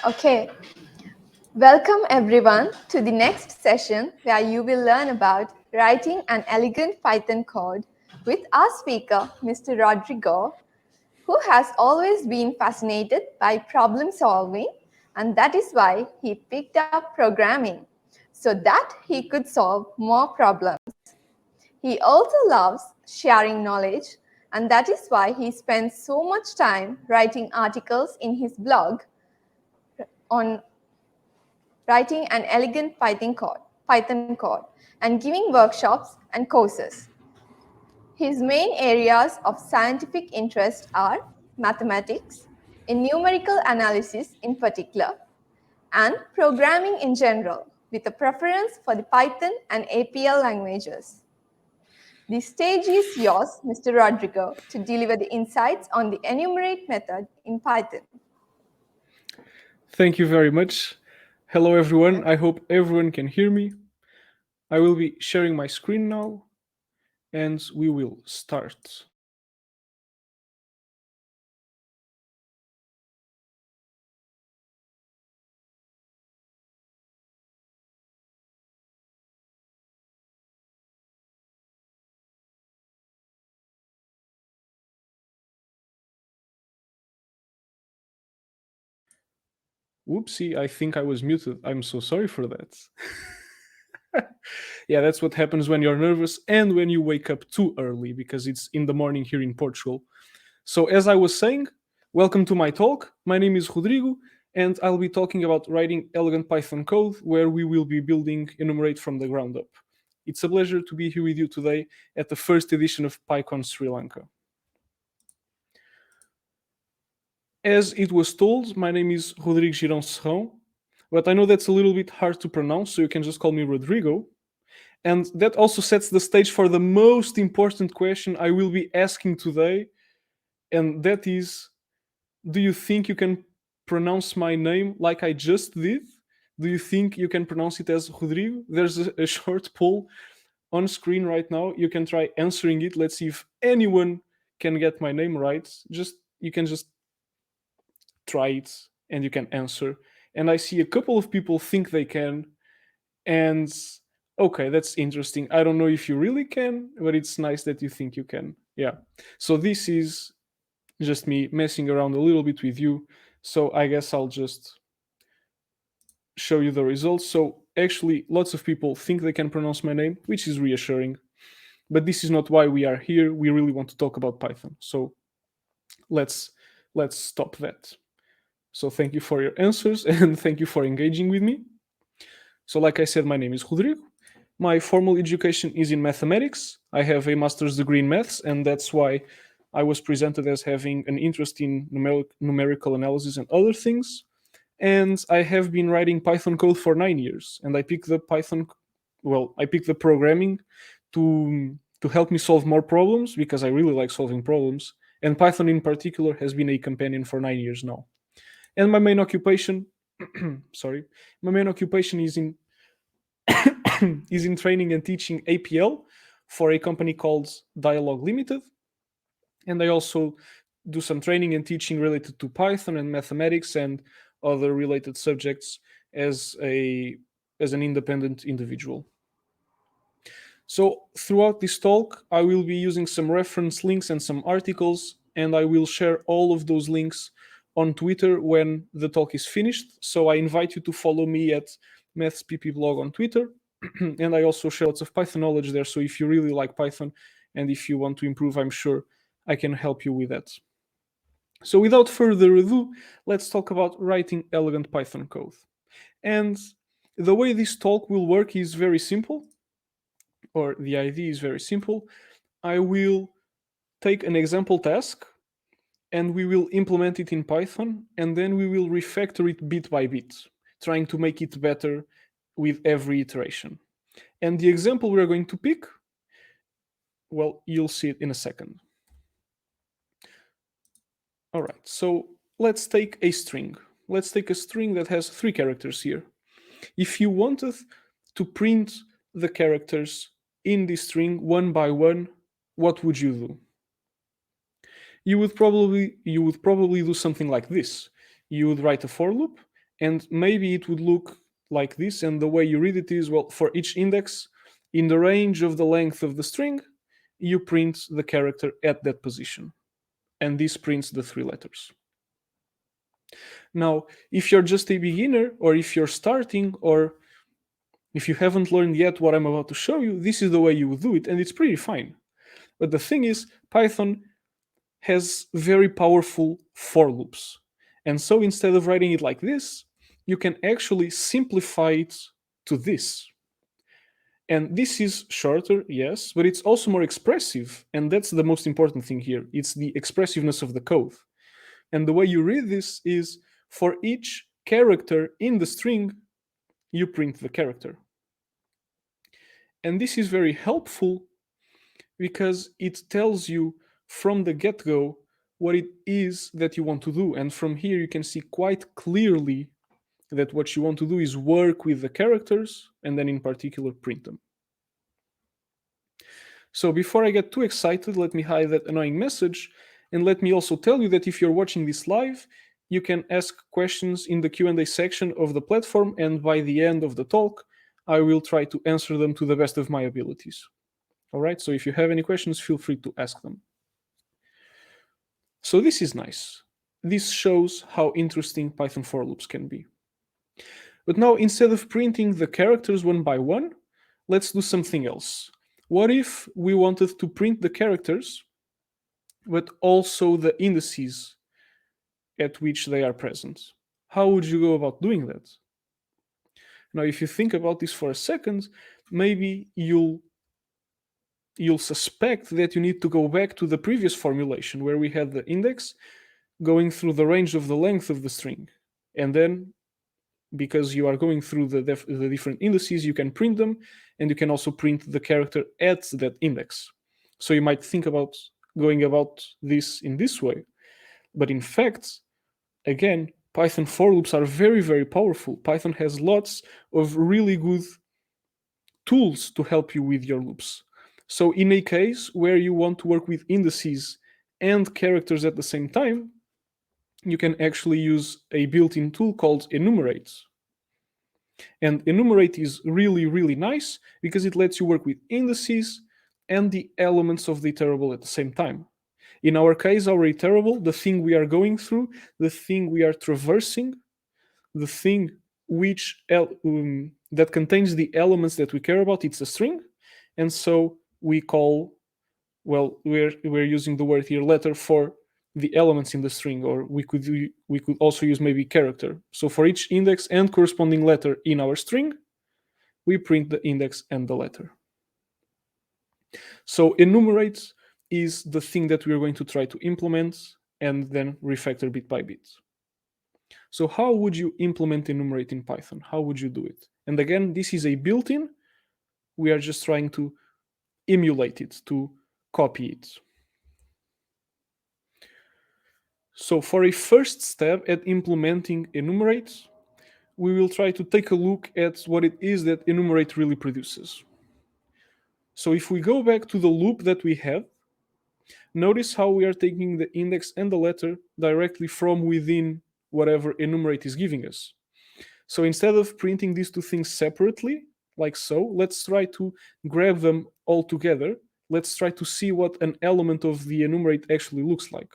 Okay, welcome everyone to the next session where you will learn about writing an elegant Python code with our speaker, Mr. Rodrigo, who has always been fascinated by problem solving, and that is why he picked up programming so that he could solve more problems. He also loves sharing knowledge, and that is why he spends so much time writing articles in his blog on writing an elegant Python code, and giving workshops and courses. His main areas of scientific interest are mathematics, in numerical analysis in particular, and programming in general, with a preference for the Python and APL languages. The stage is yours, Mr. Rodrigo, to deliver the insights on the enumerate method in Python. Thank you very much. Hello everyone, I hope everyone can hear me. I will be sharing my screen now and we will start. Whoopsie, I think I was muted. I'm so sorry for that. Yeah, that's what happens when you're nervous and when you wake up too early because it's in the morning here in Portugal. So, as I was saying, welcome to my talk. My name is Rodrigo, and I'll be talking about writing elegant Python code where we will be building enumerate from the ground up. It's a pleasure to be here with you today at the first edition of PyCon Sri Lanka. As it was told, my name is Rodrigo Girão Serrão, but I know that's a little bit hard to pronounce, so you can just call me Rodrigo. And that also sets the stage for the most important question I will be asking today, and that is, do you think you can pronounce my name like I just did? Do you think you can pronounce it as Rodrigo? There's a short poll on screen right now. You can try answering it. Let's see if anyone can get my name right. You can just try it and you can answer. And I see a couple of people think they can. And okay, that's interesting. I don't know if you really can, but it's nice that you think you can. Yeah. So this is just me messing around a little bit with you. So I guess I'll just show you the results. So actually, lots of people think they can pronounce my name, which is reassuring. But this is not why we are here. We really want to talk about Python. So let's stop that. So thank you for your answers and thank you for engaging with me. So like I said, my name is Rodrigo. My formal education is in mathematics. I have a master's degree in maths, and that's why I was presented as having an interest in numerical analysis and other things. And I have been writing Python code for 9 years, and I picked the programming to help me solve more problems because I really like solving problems. And Python in particular has been a companion for 9 years now. And my main occupation, sorry, my main occupation is in is in training and teaching APL for a company called Dialog Limited. And I also do some training and teaching related to Python and mathematics and other related subjects as an independent individual. So throughout this talk, I will be using some reference links and some articles, and I will share all of those links on Twitter when the talk is finished. So I invite you to follow me at mathsppblog on Twitter. And I also share lots of Python knowledge there. So if you really like Python and if you want to improve, I'm sure I can help you with that. So without further ado, let's talk about writing elegant Python code. And the way this talk will work is very simple, or the idea is very simple. I will take an example task and we will implement it in Python, and then we will refactor it bit by bit, trying to make it better with every iteration. And the example we're going to pick, well, you'll see it in a second. All right, so let's take a string. Let's take a string that has 3 characters here. If you wanted to print the characters in this string one by one, what would you do? You would probably do something like this. You would write a for loop, And maybe it would look like this, and the way you read it is, well, for each index, in the range of the length of the string, you print the character at that position. And this prints the 3 letters. Now, if you're just a beginner, or if you're starting, or if you haven't learned yet what I'm about to show you, this is the way you would do it, and it's pretty fine. But the thing is, Python has very powerful for loops. And so instead of writing it like this, you can actually simplify it to this. And this is shorter, yes, but it's also more expressive. And that's the most important thing here. It's the expressiveness of the code. And the way you read this is, for each character in the string, you print the character. And this is very helpful because it tells you from the get-go what it is that you want to do. And from here, you can see quite clearly that what you want to do is work with the characters and then in particular print them. So before I get too excited, let me hide that annoying message, and let me also tell you that if you're watching this live, you can ask questions in the Q&A section of the platform, and by the end of the talk, I will try to answer them to the best of my abilities. All right, so if you have any questions, feel free to ask them. So this is nice. This shows how interesting Python for loops can be. But now, instead of printing the characters one by one, let's do something else. What if we wanted to print the characters, but also the indices at which they are present? How would you go about doing that? Now, if you think about this for a second, maybe you'll suspect that you need to go back to the previous formulation where we had the index going through the range of the length of the string. And then, because you are going through the different indices, you can print them, and you can also print the character at that index. So you might think about going about this in this way. But in fact, again, Python for loops are very, very powerful. Python has lots of really good tools to help you with your loops. So in a case where you want to work with indices and characters at the same time, you can actually use a built-in tool called enumerate. And enumerate is really, really nice because it lets you work with indices and the elements of the iterable at the same time. In our case, our iterable, the thing we are going through, the thing we are traversing, the thing which that contains the elements that we care about, it's a string. And so we call, well, we're using the word here letter for the elements in the string, or we could also use maybe character. So for each index and corresponding letter in our string, we print the index and the letter. So enumerate is the thing that we're going to try to implement and then refactor bit by bit. So how would you implement enumerate in Python? How would you do it? And again, this is a built-in. We are just trying to emulate it, to copy it. So for a first step at implementing enumerate, we will try to take a look at what it is that enumerate really produces. So if we go back to the loop that we have, notice how we are taking the index and the letter directly from within whatever enumerate is giving us. So instead of printing these two things separately, like so, let's try to grab them all together. Let's try to see what an element of the enumerate actually looks like.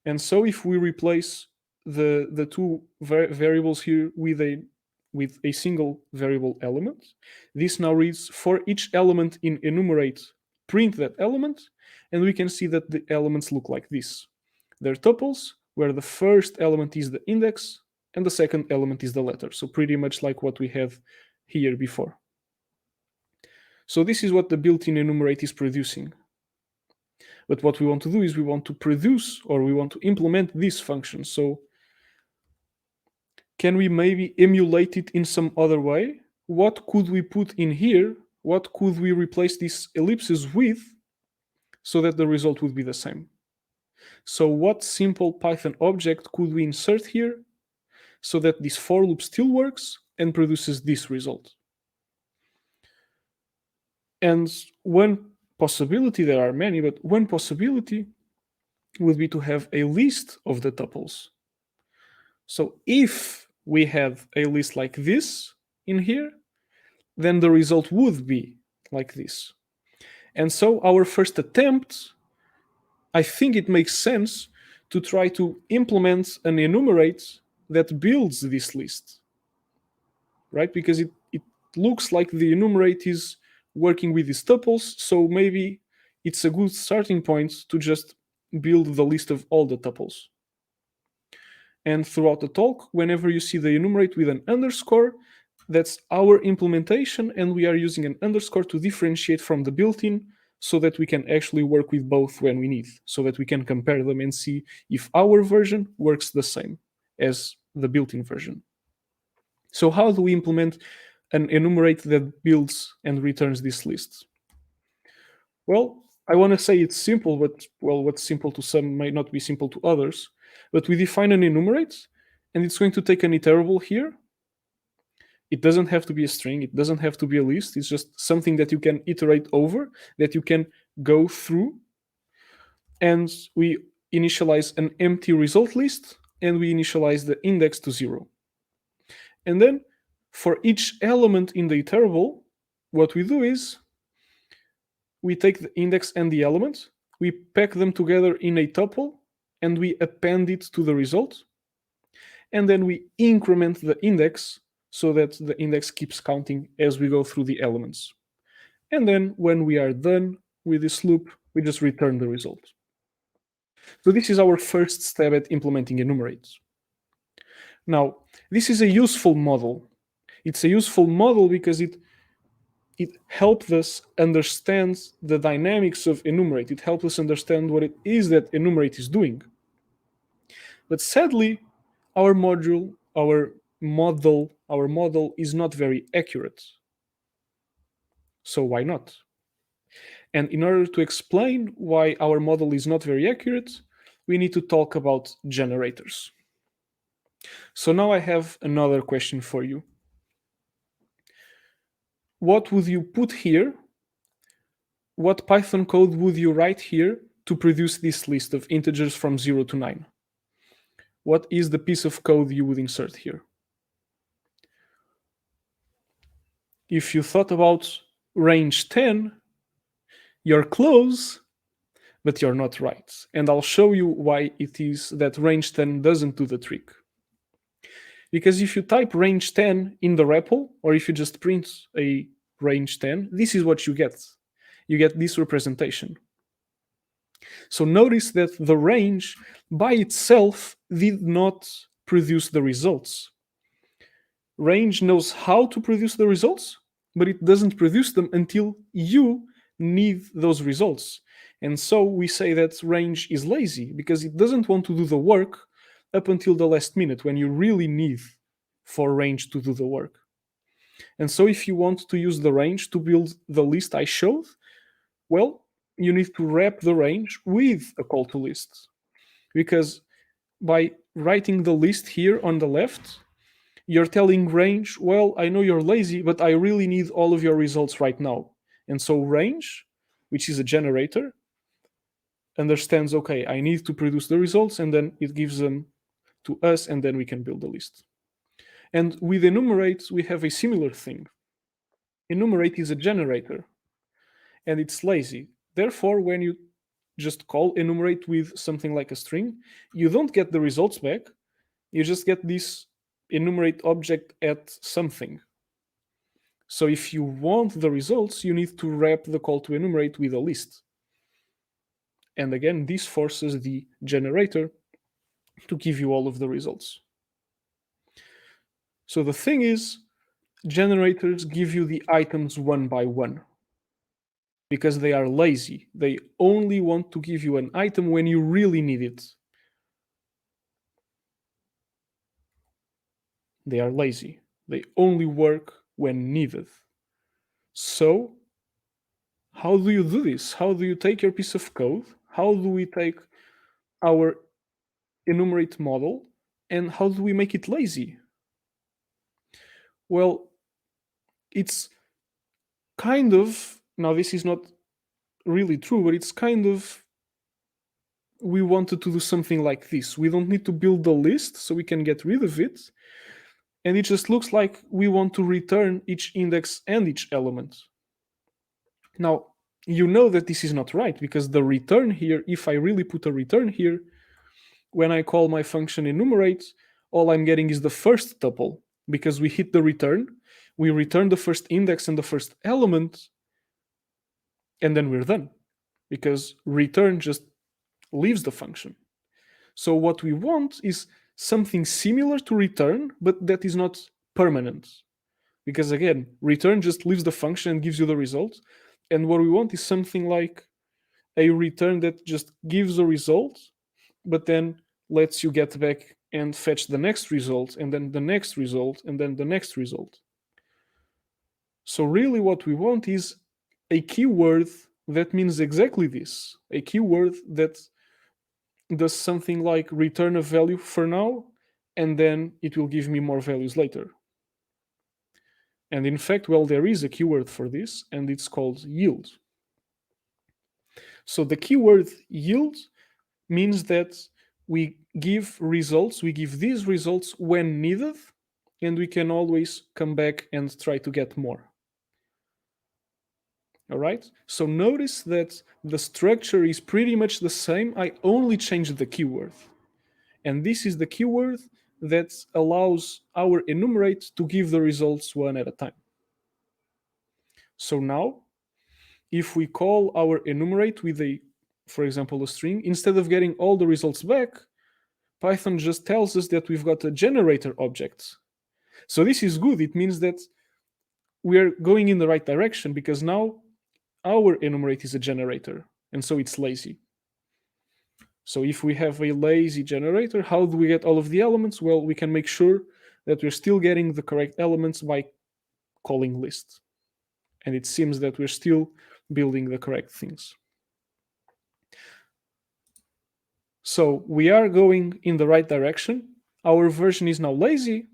And so if we replace the two variables here with a single variable element, this now reads, for each element in enumerate, print that element, and we can see that the elements look like this. They're tuples, where the first element is the index, and the second element is the letter. So pretty much like what we have here before. So this is what the built-in enumerate is producing. But what we want to do is we want to produce, or we want to implement this function. So can we maybe emulate it in some other way? What could we put in here? What could we replace these ellipses with so that the result would be the same? So what simple Python object could we insert here so that this for loop still works and produces this result? And one possibility, there are many, but one possibility would be to have a list of the tuples. So if we had a list like this in here, then the result would be like this. And so our first attempt, I think it makes sense to try to implement an enumerate that builds this list, right? Because it looks like the enumerate is working with these tuples, so maybe it's a good starting point to just build the list of all the tuples. And throughout the talk, whenever you see the enumerate with an underscore, that's our implementation, and we are using an underscore to differentiate from the built-in so that we can actually work with both when we need, so that we can compare them and see if our version works the same as the built-in version. So how do we implement an enumerate that builds and returns this list? Well, I want to say it's simple, but well, what's simple to some might not be simple to others. But we define an enumerate, and it's going to take an iterable here. It doesn't have to be a string, it doesn't have to be a list, it's just something that you can iterate over, that you can go through. And we initialize an empty result list, and we initialize the index to 0. And then for each element in the iterable, what we do is we take the index and the element, we pack them together in a tuple, and we append it to the result. And then we increment the index so that the index keeps counting as we go through the elements. And then when we are done with this loop, we just return the result. So this is our first step at implementing enumerates. Now, this is a useful model. It's a useful model because it helps us understand the dynamics of enumerate. It helps us understand what it is that enumerate is doing. But sadly, our model is not very accurate. So why not? And in order to explain why our model is not very accurate, we need to talk about generators. So now I have another question for you. What would you put here? What Python code would you write here to produce this list of integers from 0 to 9? What is the piece of code you would insert here? If you thought about range 10, you're close, but you're not right. And I'll show you why it is that range 10 doesn't do the trick. Because if you type range 10 in the REPL, or if you just print a range 10, this is what you get. You get this representation. So notice that the range by itself did not produce the results. Range knows how to produce the results, but it doesn't produce them until you need those results. And so we say that range is lazy because it doesn't want to do the work up until the last minute when you really need for range to do the work. And so if you want to use the range to build the list I showed, well, you need to wrap the range with a call to list. Because by writing the list here on the left, you're telling range, well, I know you're lazy, but I really need all of your results right now. And so range, which is a generator, understands, okay, I need to produce the results, and then it gives them to us, and then we can build the list. And with enumerate, we have a similar thing. Enumerate is a generator, and it's lazy. Therefore, when you just call enumerate with something like a string, you don't get the results back. You just get this enumerate object at something. So if you want the results, you need to wrap the call to enumerate with a list. And again, this forces the generator to give you all of the results. So the thing is, generators give you the items one by one because they are lazy. They only want to give you an item when you really need it. They are lazy. They only work when needed. So, how do you do this? How do you take your piece of code? How do we take our enumerate model and how do we make it lazy? Well, it's kind of, now this is not really true, but it's kind of we wanted to do something like this. We don't need to build the list, so we can get rid of it. And it just looks like we want to return each index and each element. Now, you know that this is not right, because the return here, if I really put a return here, when I call my function enumerate, all I'm getting is the first tuple, because we hit the return, we return the first index and the first element, and then we're done, because return just leaves the function. So what we want is something similar to return, but that is not permanent. Because again, return just leaves the function and gives you the result. And what we want is something like a return that just gives a result, but then lets you get back and fetch the next result, and then the next result, and then the next result. So really what we want is a keyword that means exactly this. A keyword that does something like return a value for now, and then it will give me more values later. And in fact, well, there is a keyword for this, and it's called yield. So the keyword yield means that we give results, we give these results when needed, and we can always come back and try to get more. All right, so notice that the structure is pretty much the same. I only changed the keyword. And this is the keyword that allows our enumerate to give the results one at a time. So now, if we call our enumerate with a, for example, a string, instead of getting all the results back, Python just tells us that we've got a generator object. So this is good. It means that we are going in the right direction, because now our enumerate is a generator, and so it's lazy. So if we have a lazy generator, how do we get all of the elements? Well, we can make sure that we're still getting the correct elements by calling list. And it seems that we're still building the correct things. So we are going in the right direction. Our version is now lazy,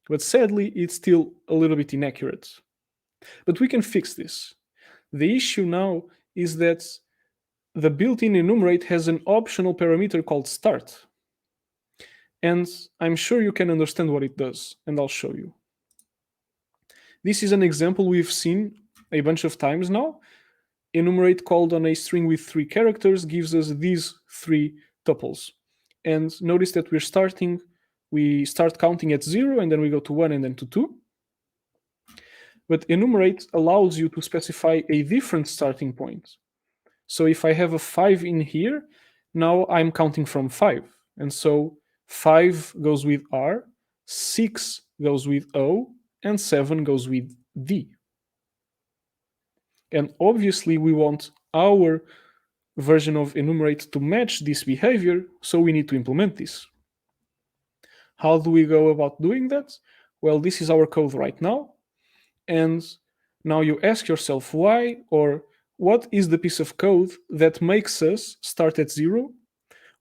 but sadly, it's still a little bit inaccurate. But we can fix this. The issue now is that the built-in enumerate has an optional parameter called start. And I'm sure you can understand what it does, and I'll show you. This is an example we've seen a bunch of times now. Enumerate called on a string with 3 characters gives us these 3 tuples. And notice that we start counting at 0, and then we go to 1 and then to 2. But enumerate allows you to specify a different starting point. So if I have a 5 in here, now I'm counting from 5. And so 5 goes with R, 6 goes with O, and 7 goes with D. And obviously we want our version of enumerate to match this behavior, so we need to implement this. How do we go about doing that? Well, this is our code right now. And now you ask yourself why, or what is the piece of code that makes us start at 0?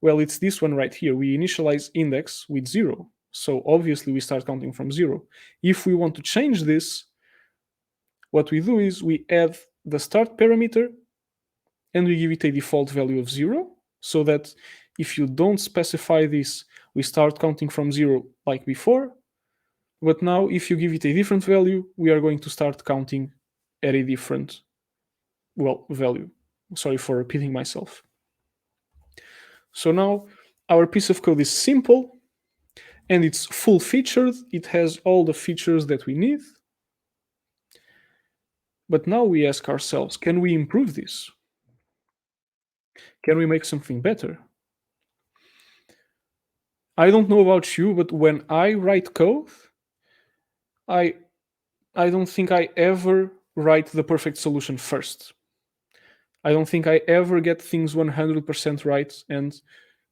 Well, it's this one right here. We initialize index with 0. So obviously we start counting from 0. If we want to change this, what we do is we add the start parameter and we give it a default value of 0, so that if you don't specify this, we start counting from 0 like before. But now if you give it a different value, we are going to start counting at a different, value. Sorry for repeating myself. So now our piece of code is simple and it's full featured. It has all the features that we need. But now we ask ourselves, can we improve this? Can we make something better? I don't know about you, but when I write code, I don't think I ever write the perfect solution first. I don't think I ever get things 100% right and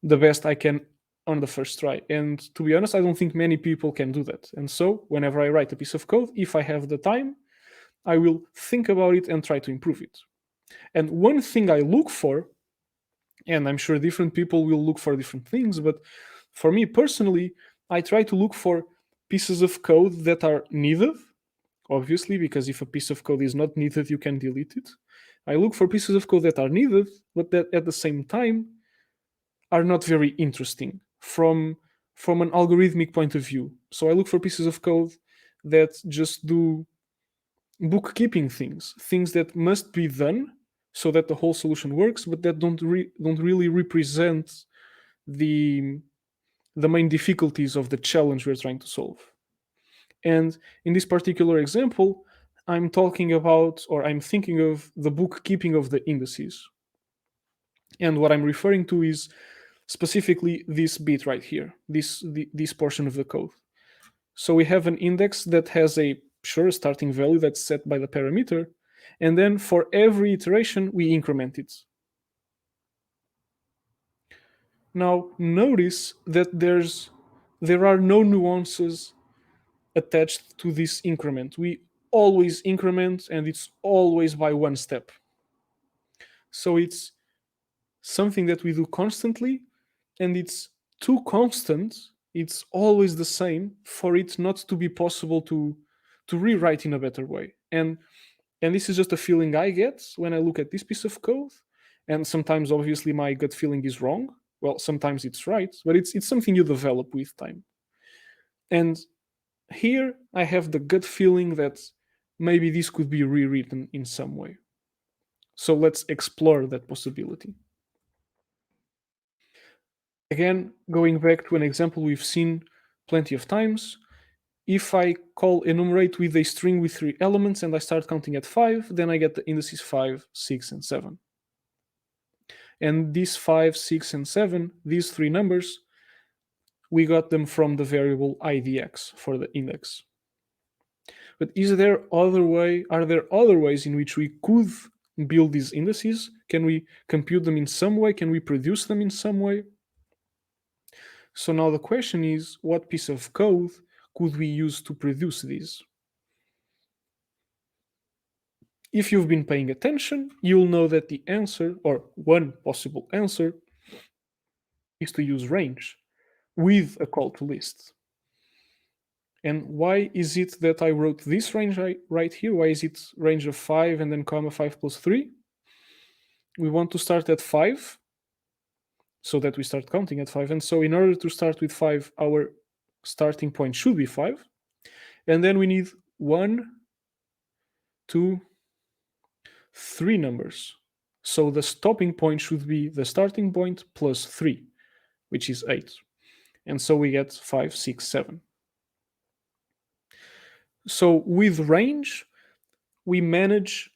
the best I can on the first try. And to be honest, I don't think many people can do that. And so whenever I write a piece of code, if I have the time, I will think about it and try to improve it. And one thing I look for, and I'm sure different people will look for different things, but for me personally, I try to look for pieces of code that are needed, obviously, because if a piece of code is not needed, you can delete it. I look for pieces of code that are needed, but that at the same time are not very interesting from an algorithmic point of view. So I look for pieces of code that just do bookkeeping things that must be done so that the whole solution works, but that don't really represent the the main difficulties of the challenge we're trying to solve. And in this particular example, I'm talking about, or I'm thinking of the bookkeeping of the indices. And what I'm referring to is specifically this bit right here, this portion of the code. So we have an index that has a sure starting value that's set by the parameter, and then for every iteration we increment it. Now notice that there are no nuances attached to this increment. We always increment and it's always by one step. So it's something that we do constantly and it's too constant, it's always the same for it not to be possible to rewrite in a better way. And this is just a feeling I get when I look at this piece of code. And sometimes obviously my gut feeling is wrong. Well, sometimes it's right, but it's something you develop with time. And here I have the gut feeling that maybe this could be rewritten in some way. So let's explore that possibility. Again, going back to an example we've seen plenty of times, if I call enumerate with a string with 3 elements and I start counting at 5, then I get the indices 5, 6, and 7. And these 5, 6, and 7, these 3 numbers, we got them from the variable idx for the index. But are there other ways in which we could build these indices? Can we compute them in some way? Can we produce them in some way? So now the question is, what piece of code could we use to produce these? If you've been paying attention, you'll know that the answer, or one possible answer, is to use range with a call to list. And why is it that I wrote this range right here? Why is it range of 5 and then comma 5 plus 3? We want to start at 5 so that we start counting at 5. And so in order to start with 5, our starting point should be 5. And then we need 1, 2, 3 numbers. So the stopping point should be the starting point plus 3, which is 8. And so we get 5, 6, 7. So with range, we manage.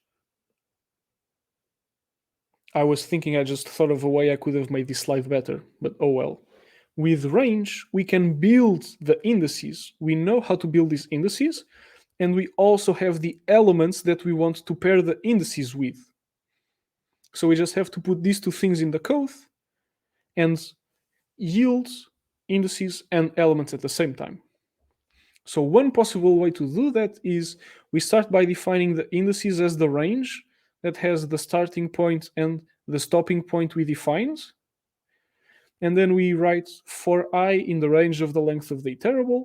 I was thinking, I just thought of a way I could have made this slide better, but oh well. With range, we can build the indices. We know how to build these indices, and we also have the elements that we want to pair the indices with. So we just have to put these two things in the code and yield indices and elements at the same time. So one possible way to do that is we start by defining the indices as the range that has the starting point and the stopping point we defined. And then we write for I in the range of the length of the iterable.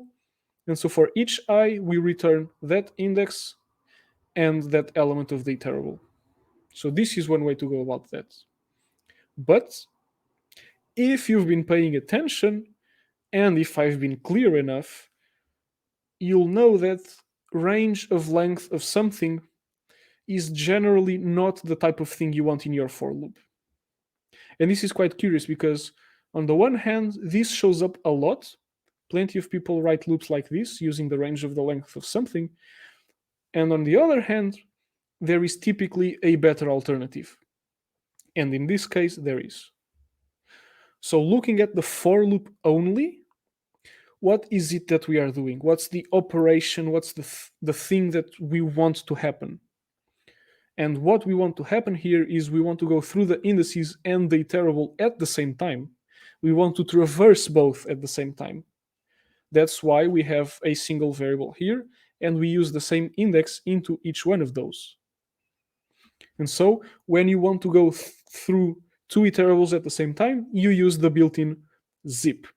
And so for each I, we return that index and that element of the iterable. So this is one way to go about that. But if you've been paying attention, and if I've been clear enough, you'll know that range of length of something is generally not the type of thing you want in your for loop. And this is quite curious because on the one hand, this shows up a lot. Plenty of people write loops like this using the range of the length of something. And on the other hand, there is typically a better alternative. And in this case, there is. So looking at the for loop only, what is it that we are doing? What's the operation? What's the thing that we want to happen? And what we want to happen here is we want to go through the indices and the iterable at the same time. We want to traverse both at the same time. That's why we have a single variable here, and we use the same index into each one of those. And so when you want to go through two iterables at the same time, you use the built-in zip.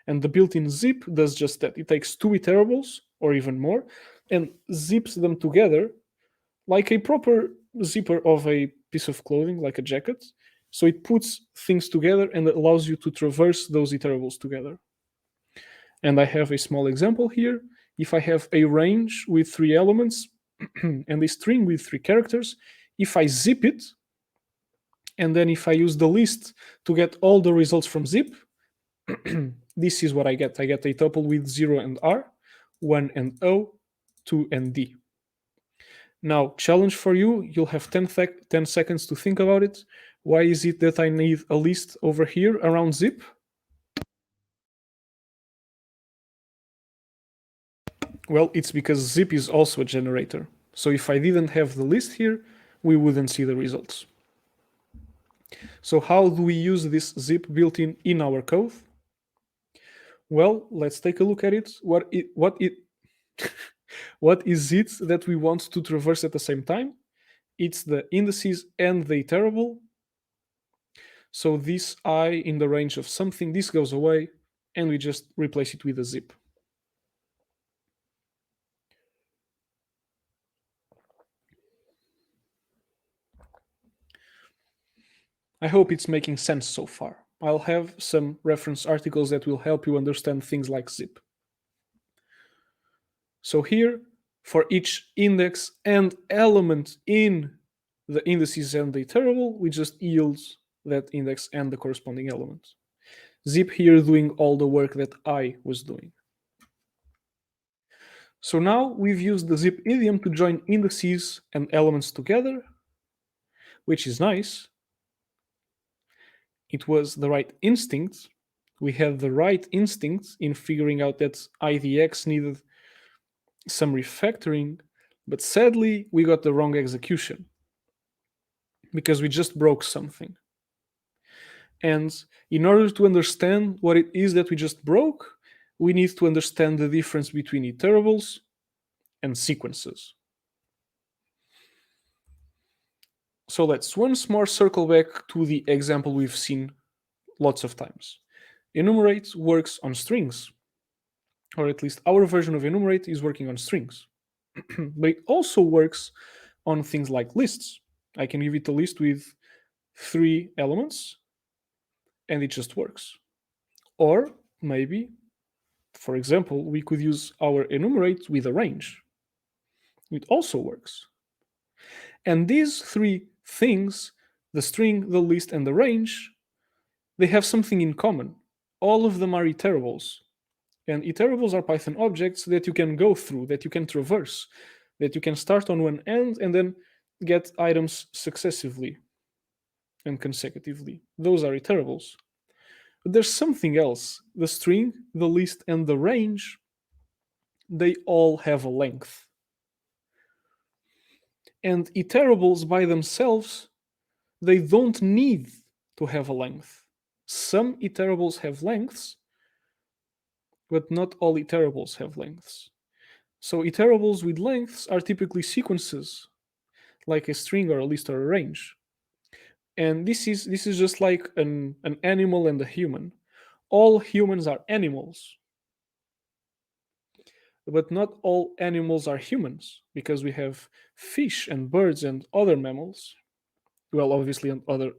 And the built-in zip does just that. It takes two iterables, or even more, and zips them together like a proper zipper of a piece of clothing, like a jacket. So it puts things together and allows you to traverse those iterables together. And I have a small example here. If I have a range with 3 elements and a string with 3 characters, if I zip it, and then if I use the list to get all the results from zip, this is what I get. I get a tuple with 0 and R, 1 and O, 2 and D. Now, challenge for you, you'll have 10 seconds to think about it. Why is it that I need a list over here around zip? Well, it's because zip is also a generator. So if I didn't have the list here, we wouldn't see the results. So how do we use this zip built in our code? Well, let's take a look at it. What is it that we want to traverse at the same time? It's the indices and the iterable. So this I in the range of something, this goes away, and we just replace it with a zip. I hope it's making sense so far. I'll have some reference articles that will help you understand things like zip. So here, for each index and element in the indices and the iterable, we just yield that index and the corresponding element. Zip here doing all the work that I was doing. So now we've used the zip idiom to join indices and elements together, which is nice. It was the right instinct. We had the right instinct in figuring out that IDX needed some refactoring, but sadly, we got the wrong execution because we just broke something. And in order to understand what it is that we just broke, we need to understand the difference between iterables and sequences. So let's once more circle back to the example we've seen lots of times. Enumerate works on strings, or at least our version of enumerate is working on strings. But it also works on things like lists. I can give it a list with 3 elements and it just works. Or maybe, for example, we could use our enumerate with a range. It also works. And these 3 things, the string, the list, and the range, they have something in common. All of them are iterables. And iterables are Python objects that you can go through, that you can traverse, that you can start on one end and then get items successively and consecutively. Those are iterables. But there's something else. The string, the list, and the range, they all have a length. And iterables by themselves, they don't need to have a length. Some iterables have lengths, but not all iterables have lengths. So iterables with lengths are typically sequences, like a string or a list or a range. And this is just like an animal and a human. All humans are animals, but not all animals are humans, because we have fish and birds and other mammals. Well, obviously, and other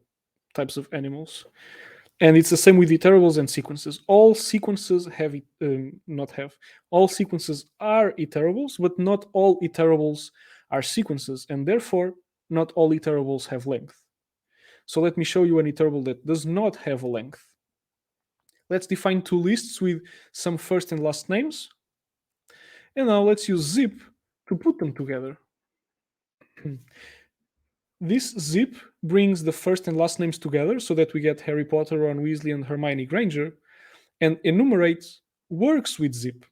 types of animals. And it's the same with iterables and sequences. All sequences have not have. All sequences are iterables, but not all iterables are sequences, and therefore not all iterables have length. So let me show you an iterable that does not have a length. Let's define 2 lists with some first and last names. And now let's use zip to put them together. This zip brings the first and last names together so that we get Harry Potter, Ron Weasley, and Hermione Granger. And enumerate works with zip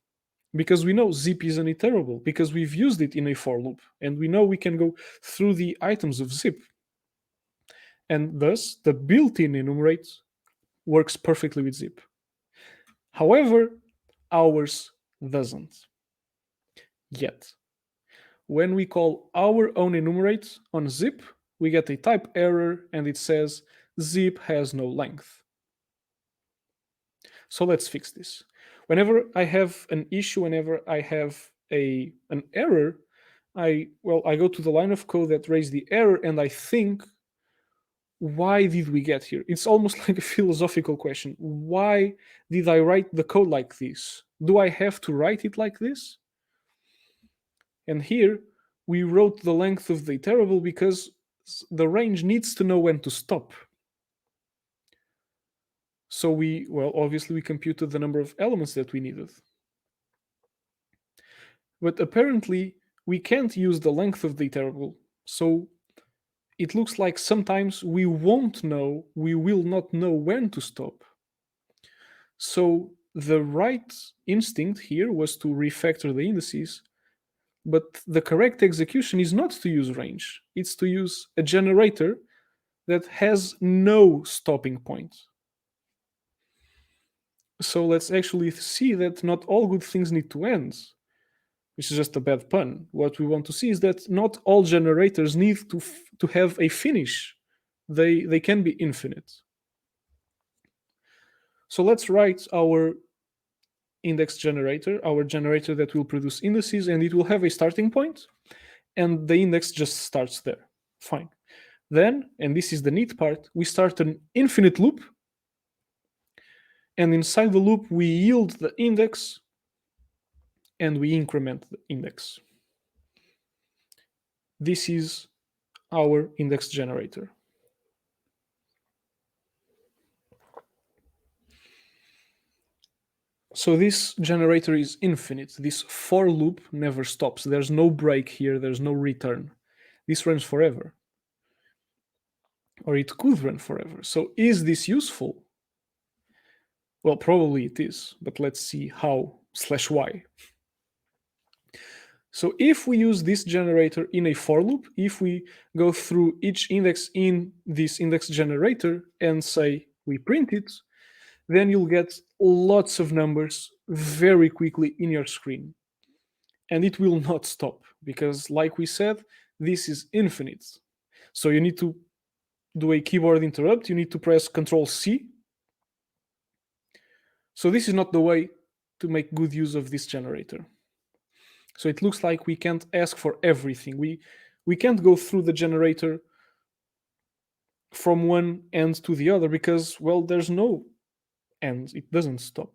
because we know zip is an iterable, because we've used it in a for loop, and we know we can go through the items of zip. And thus, the built-in enumerate works perfectly with zip. However, ours doesn't yet. When we call our own enumerate on zip, we get a type error and it says zip has no length. So let's fix this. Whenever I have an issue, whenever I have an error, I go to the line of code that raised the error and I think, why did we get here? It's almost like a philosophical question. Why did I write the code like this? Do I have to write it like this? And here we wrote the length of the iterable because the range needs to know when to stop. So obviously we computed the number of elements that we needed. But apparently we can't use the length of the iterable. So it looks like sometimes we will not know when to stop. So the right instinct here was to refactor the indices, but the correct execution is not to use range. It's to use a generator that has no stopping point. So let's actually see that not all good things need to end, which is just a bad pun. What we want to see is that not all generators need to have a finish. They can be infinite. So let's write our index generator, our generator that will produce indices, and it will have a starting point, and the index just starts there. Fine. Then, and this is the neat part, we start an infinite loop, and inside the loop we yield the index and we increment the index. This is our index generator. So this generator is infinite. This for loop never stops. There's no break here. There's no return. This runs forever. Or it could run forever. So is this useful? Well, probably it is, but let's see how/why. So if we use this generator in a for loop, if we go through each index in this index generator and say we print it, then you'll get lots of numbers very quickly in your screen. And it will not stop because, like we said, this is infinite. So you need to do a keyboard interrupt. You need to press Control-C. So this is not the way to make good use of this generator. So it looks like we can't ask for everything. We can't go through the generator from one end to the other because, well, there's no end. It doesn't stop.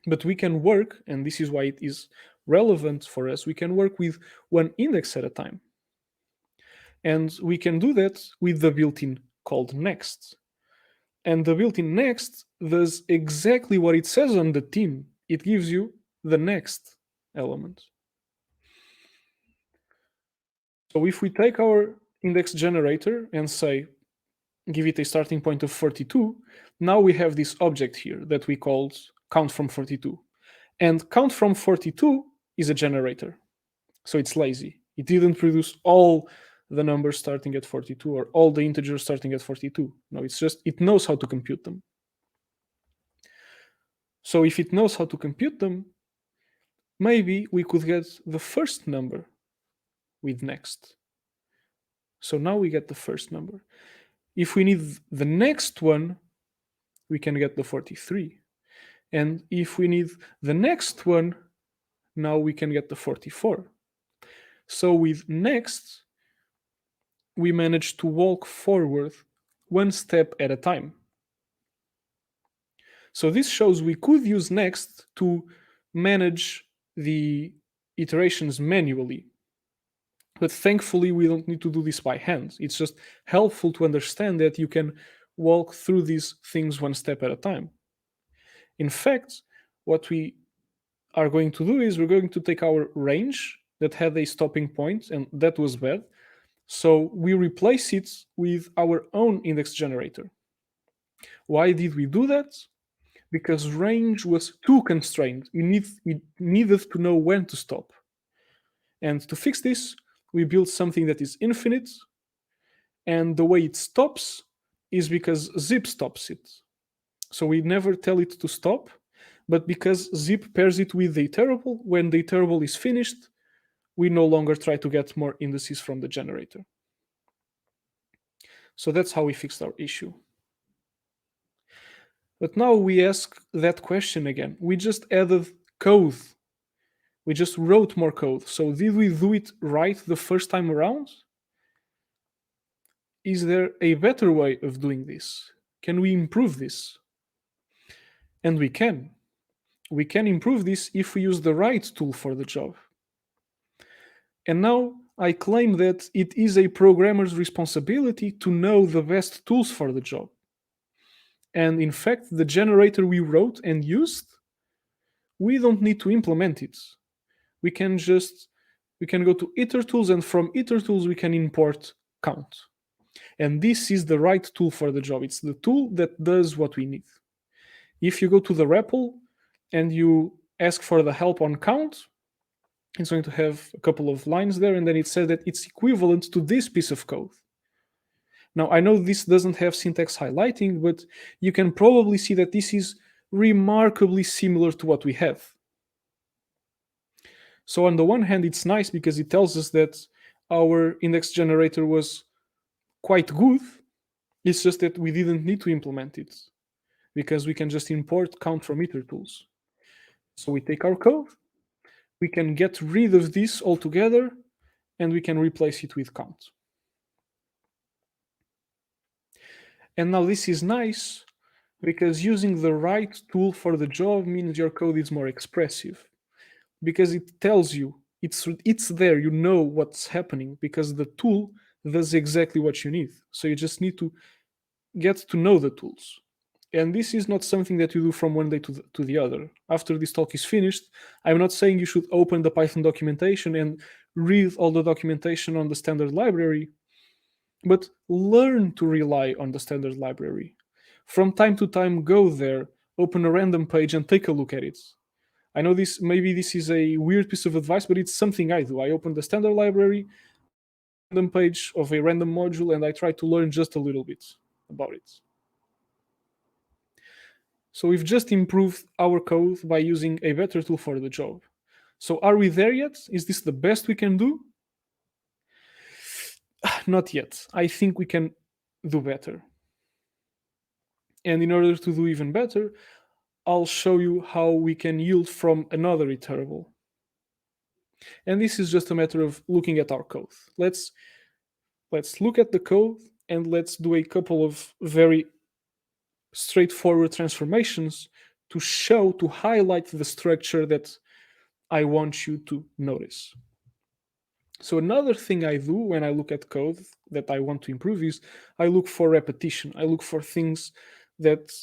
But we can work, and this is why it is relevant for us, we can work with one index at a time. And we can do that with the built-in called next. And the built-in next does exactly what it says on the tin. It gives you the next element. So if we take our index generator and say, give it a starting point of 42, now we have this object here that we called count from 42. And count from 42 is a generator. So it's lazy. It didn't produce all the numbers starting at 42 or all the integers starting at 42. No, it's just, it knows how to compute them. So if it knows how to compute them, maybe we could get the first number with next. So now we get the first number. If we need the next one, we can get the 43. And if we need the next one, now we can get the 44. So with next, we manage to walk forward one step at a time. So this shows we could use next to manage the iterations manually. But thankfully, we don't need to do this by hand. It's just helpful to understand that you can walk through these things one step at a time. In fact, what we are going to do is we're going to take our range that had a stopping point, and that was bad. So we replace it with our own index generator. Why did we do that? Because range was too constrained. It needed to know when to stop. And to fix this, we built something that is infinite, and the way it stops is because zip stops it. So we never tell it to stop, but because zip pairs it with the iterable, when the iterable is finished, we no longer try to get more indices from the generator. So that's how we fixed our issue. But now we ask that question again. We just added code. We just wrote more code. So did we do it right the first time around? is there a better way of doing this? Can we improve this? And we can. We can improve this if we use the right tool for the job. And now I claim that it is a programmer's responsibility to know the best tools for the job. And in fact, the generator we wrote and used, we don't need to implement it. We can go to Iterables, and from Iterables we can import count. And this is the right tool for the job. It's the tool that does what we need. If you go to the REPL and you ask for the help on count, it's going to have a couple of lines there, and then it says that it's equivalent to this piece of code. Now, I know this doesn't have syntax highlighting, but you can probably see that this is remarkably similar to what we have. So on the one hand, it's nice because it tells us that our index generator was quite good. It's just that we didn't need to implement it because we can just import count from Iterables. So we take our code, we can get rid of this altogether, and we can replace it with count. And now this is nice because using the right tool for the job means your code is more expressive, because it tells you it's there, you know what's happening, because the tool does exactly what you need. So you just need to get to know the tools. And this is not something that you do from one day to the other. After this talk is finished, I'm not saying you should open the Python documentation and read all the documentation on the standard library, but learn to rely on the standard library. From time to time, go there, open a random page and take a look at it. I know maybe this is a weird piece of advice, but it's something I do. I open the standard library, random page of a random module, and I try to learn just a little bit about it. So we've just improved our code by using a better tool for the job. So are we there yet? Is this the best we can do? Not yet. I think we can do better. And in order to do even better, I'll show you how we can yield from another iterable. And this is just a matter of looking at our code. Let's look at the code and let's do a couple of very straightforward transformations to highlight the structure that I want you to notice. So another thing I do when I look at code that I want to improve is I look for repetition. I look for things that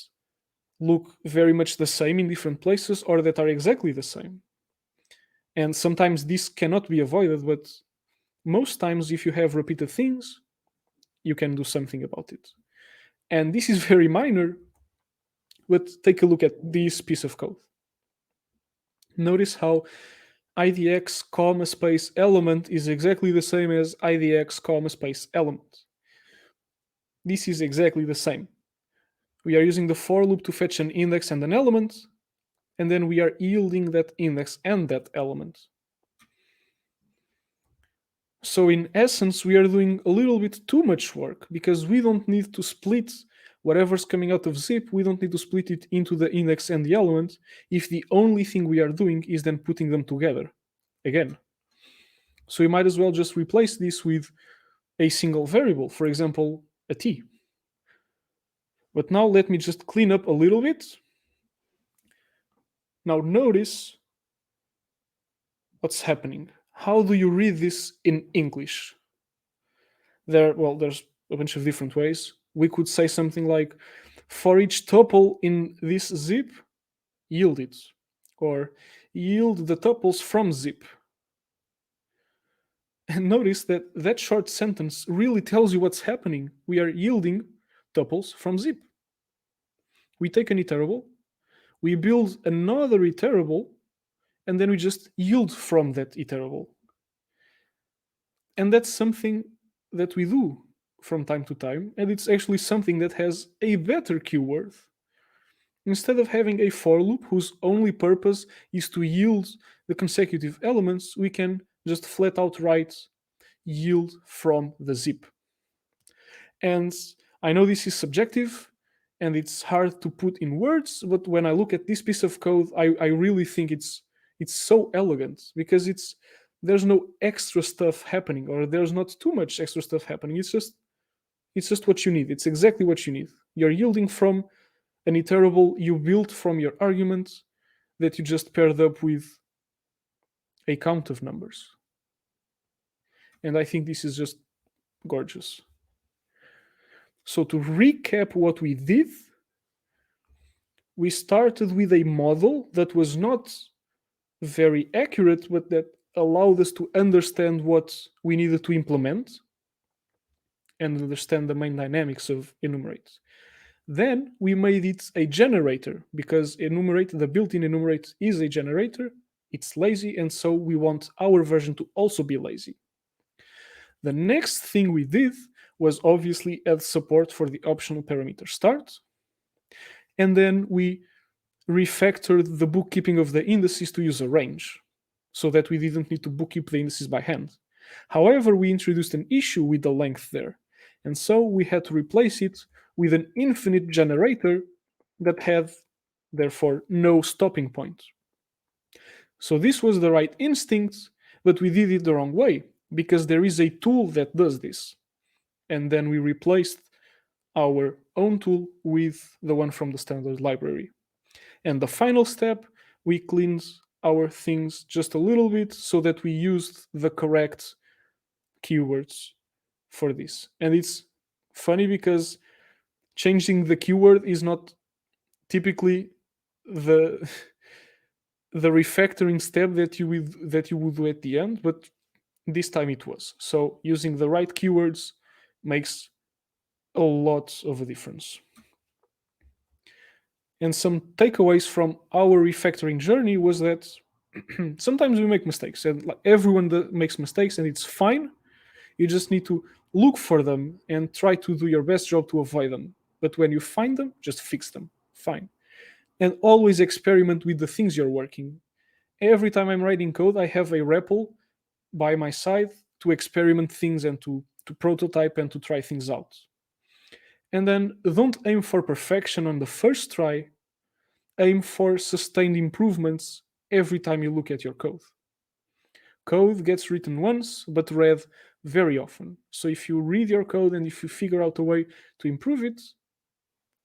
look very much the same in different places or that are exactly the same. And sometimes this cannot be avoided, but most times if you have repeated things, you can do something about it. And this is very minor, but take a look at this piece of code. Notice how idx comma space element is exactly the same as idx comma space element. This is exactly the same. We are using the for loop to fetch an index and an element, and then we are yielding that index and that element. So in essence, we are doing a little bit too much work because we don't need to split whatever's coming out of zip, we don't need to split it into the index and the element if the only thing we are doing is then putting them together again. So we might as well just replace this with a single variable, for example, a t. But now let me just clean up a little bit. Now notice what's happening. How do you read this in English? There's a bunch of different ways. We could say something like, for each tuple in this zip, yield it. Or yield the tuples from zip. And notice that that short sentence really tells you what's happening. We are yielding tuples from zip. We take an iterable, we build another iterable, and then we just yield from that iterable. And that's something that we do from time to time, and it's actually something that has a better keyword. Instead of having a for loop whose only purpose is to yield the consecutive elements, we can just flat out write yield from the zip. And I know this is subjective and it's hard to put in words, but when I look at this piece of code, I really think it's so elegant because there's no extra stuff happening, or there's not too much extra stuff happening. It's just It's just what you need. It's exactly what you need. You're yielding from an iterable you built from your argument that you just paired up with a count of numbers. And I think this is just gorgeous. So to recap what we did, we started with a model that was not very accurate, but that allowed us to understand what we needed to implement and understand the main dynamics of enumerate. Then we made it a generator because enumerate, the built-in enumerate, is a generator. It's lazy, and so we want our version to also be lazy. The next thing we did was obviously add support for the optional parameter start. And then we refactored the bookkeeping of the indices to use a range so that we didn't need to bookkeep the indices by hand. However, we introduced an issue with the length there. And so we had to replace it with an infinite generator that had, therefore, no stopping point. So this was the right instinct, but we did it the wrong way because there is a tool that does this. And then we replaced our own tool with the one from the standard library. And the final step, we cleaned our things just a little bit so that we used the correct keywords for this. And it's funny because changing the keyword is not typically the the refactoring step that you would do at the end, but this time it was. So using the right keywords makes a lot of a difference. And some takeaways from our refactoring journey was that sometimes we make mistakes, and like everyone makes mistakes, and it's fine. You just need to look for them and try to do your best job to avoid them. But when you find them, just fix them. Fine. And always experiment with the things you're working. Every time I'm writing code, I have a REPL by my side to experiment things and to prototype and to try things out. And then don't aim for perfection on the first try. Aim for sustained improvements every time you look at your code. Code gets written once, but read very often. So if you read your code and if you figure out a way to improve it,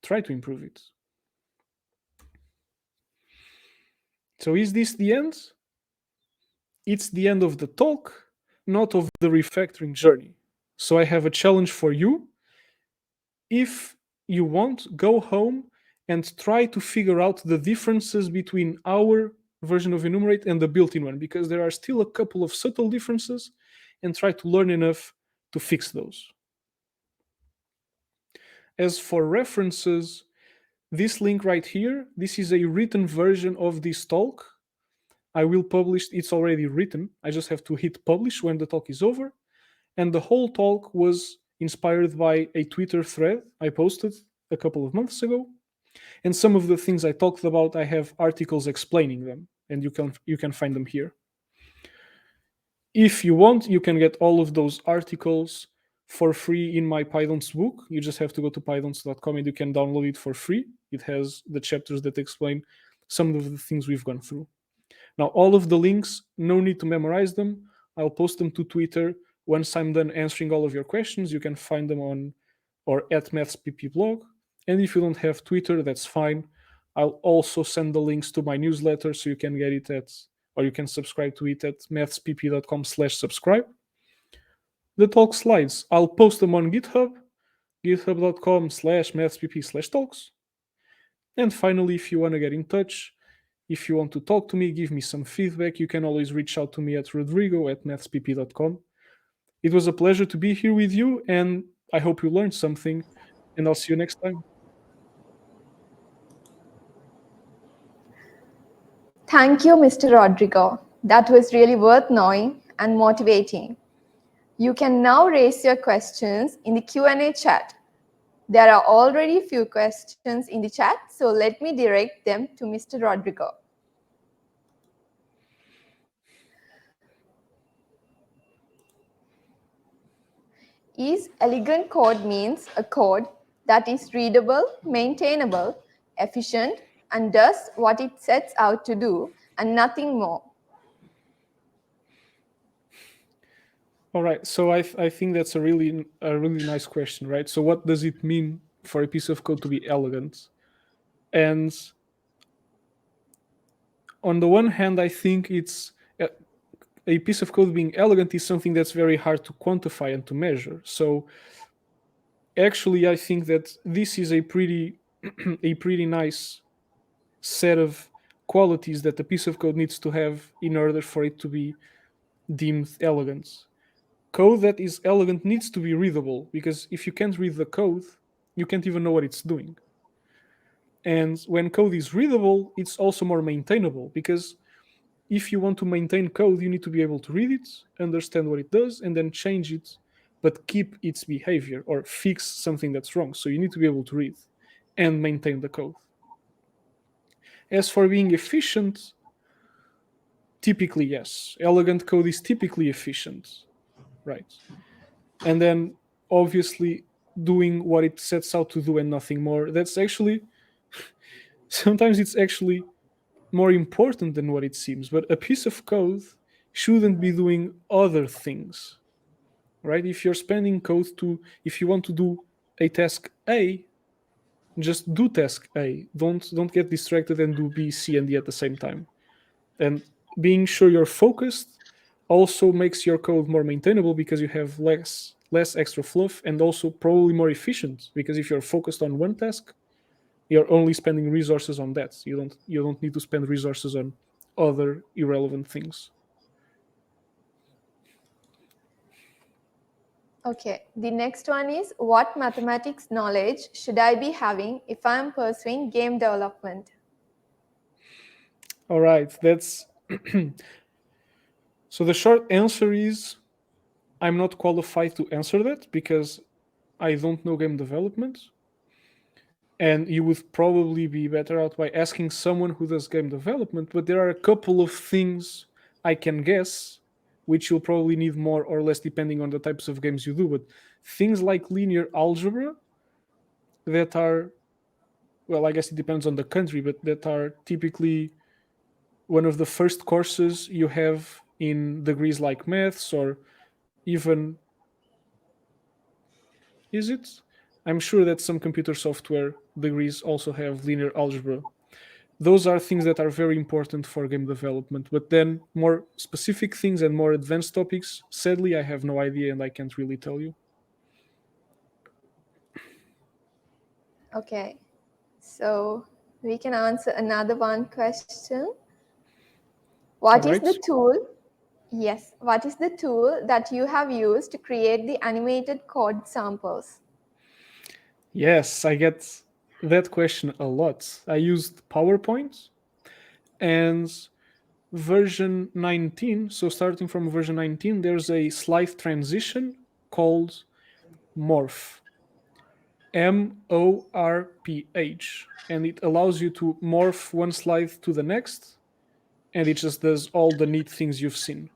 try to improve it. So is this the end? It's the end of the talk, not of the refactoring journey. So I have a challenge for you. If you want, go home and try to figure out the differences between our version of enumerate and the built-in one, because there are still a couple of subtle differences, and try to learn enough to fix those. As for references, this link right here, this is a written version of this talk. I will publish, it's already written. I just have to hit publish when the talk is over. And the whole talk was inspired by a Twitter thread I posted a couple of months ago. And some of the things I talked about, I have articles explaining them, and you can find them here. If you want, you can get all of those articles for free in my Pydon'ts book. You just have to go to pydon'ts.com and you can download it for free. It has the chapters that explain some of the things we've gone through. Now, all of the links, no need to memorize them. I'll post them to Twitter once I'm done answering all of your questions. You can find them on or at mathspp blog. And if you don't have Twitter, that's fine. I'll also send the links to my newsletter so you can get it at, or you can subscribe to it at mathspp.com/subscribe. The talk slides, I'll post them on GitHub, github.com/mathspp/talks. And finally, if you want to get in touch, if you want to talk to me, give me some feedback, you can always reach out to me at rodrigo@mathspp.com. It was a pleasure to be here with you, and I hope you learned something, and I'll see you next time. Thank you, Mr. Rodrigo. That was really worth knowing and motivating. You can now raise your questions in the Q&A chat. There are already a few questions in the chat, so let me direct them to Mr. Rodrigo. Is elegant code means a code that is readable, maintainable, efficient, and does what it sets out to do and nothing more. All right. So I think that's a really nice question, right? So what does it mean for a piece of code to be elegant? And on the one hand, I think it's a piece of code being elegant is something that's very hard to quantify and to measure. So actually, I think that this is a pretty a pretty nice set of qualities that a piece of code needs to have in order for it to be deemed elegant. Code that is elegant needs to be readable, because if you can't read the code, you can't even know what it's doing. And when code is readable, it's also more maintainable, because if you want to maintain code, you need to be able to read it, understand what it does, and then change it, but keep its behavior or fix something that's wrong. So you need to be able to read and maintain the code. As for being efficient, typically, yes. Elegant code is typically efficient, right? And then obviously doing what it sets out to do and nothing more. That's actually sometimes it's actually more important than what it seems. But a piece of code shouldn't be doing other things, right? If you're spending code to, if you want to do a task A, just do task A. Don't get distracted and do B, C, and D at the same time. And being sure you're focused also makes your code more maintainable, because you have less extra fluff, and also probably more efficient, because if you're focused on one task, you're only spending resources on that. You don't need to spend resources on other irrelevant things. Okay, the next one is, what mathematics knowledge should I be having if I am pursuing game development? All right, that's so the short answer is I'm not qualified to answer that, because I don't know game development. And you would probably be better out by asking someone who does game development. But there are a couple of things I can guess, which you'll probably need more or less depending on the types of games you do. But things like linear algebra, that are, well, I guess it depends on the country, but that are typically one of the first courses you have in degrees like maths, or even, is it? I'm sure that some computer software degrees also have linear algebra. Those are things that are very important for game development. But then more specific things and more advanced topics, sadly, I have no idea and I can't really tell you. Okay, so we can answer another one question. All What is right. the tool? Yes, what is the tool that you have used to create the animated code samples? Yes, I get that question a lot. I used PowerPoint, and version 19. So starting from version 19, there's a slide transition called Morph. MORPH. And it allows you to morph one slide to the next, and it just does all the neat things you've seen.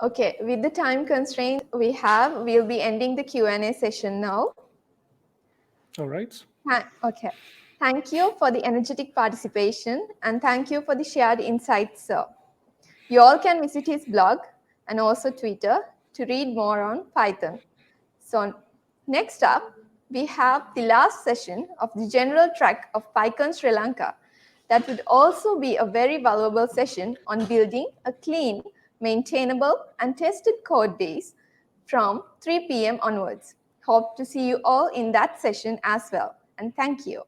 Okay, with the time constraint we have, we'll be ending the Q&A session now. All right. Okay. Thank you for the energetic participation, and thank you for the shared insights, sir. You all can visit his blog and also Twitter to read more on Python. So next up, we have the last session of the general track of PyCon Sri Lanka. That would also be a very valuable session on building a clean, maintainable, and tested code base from 3 p.m. onwards. Hope to see you all in that session as well. And thank you.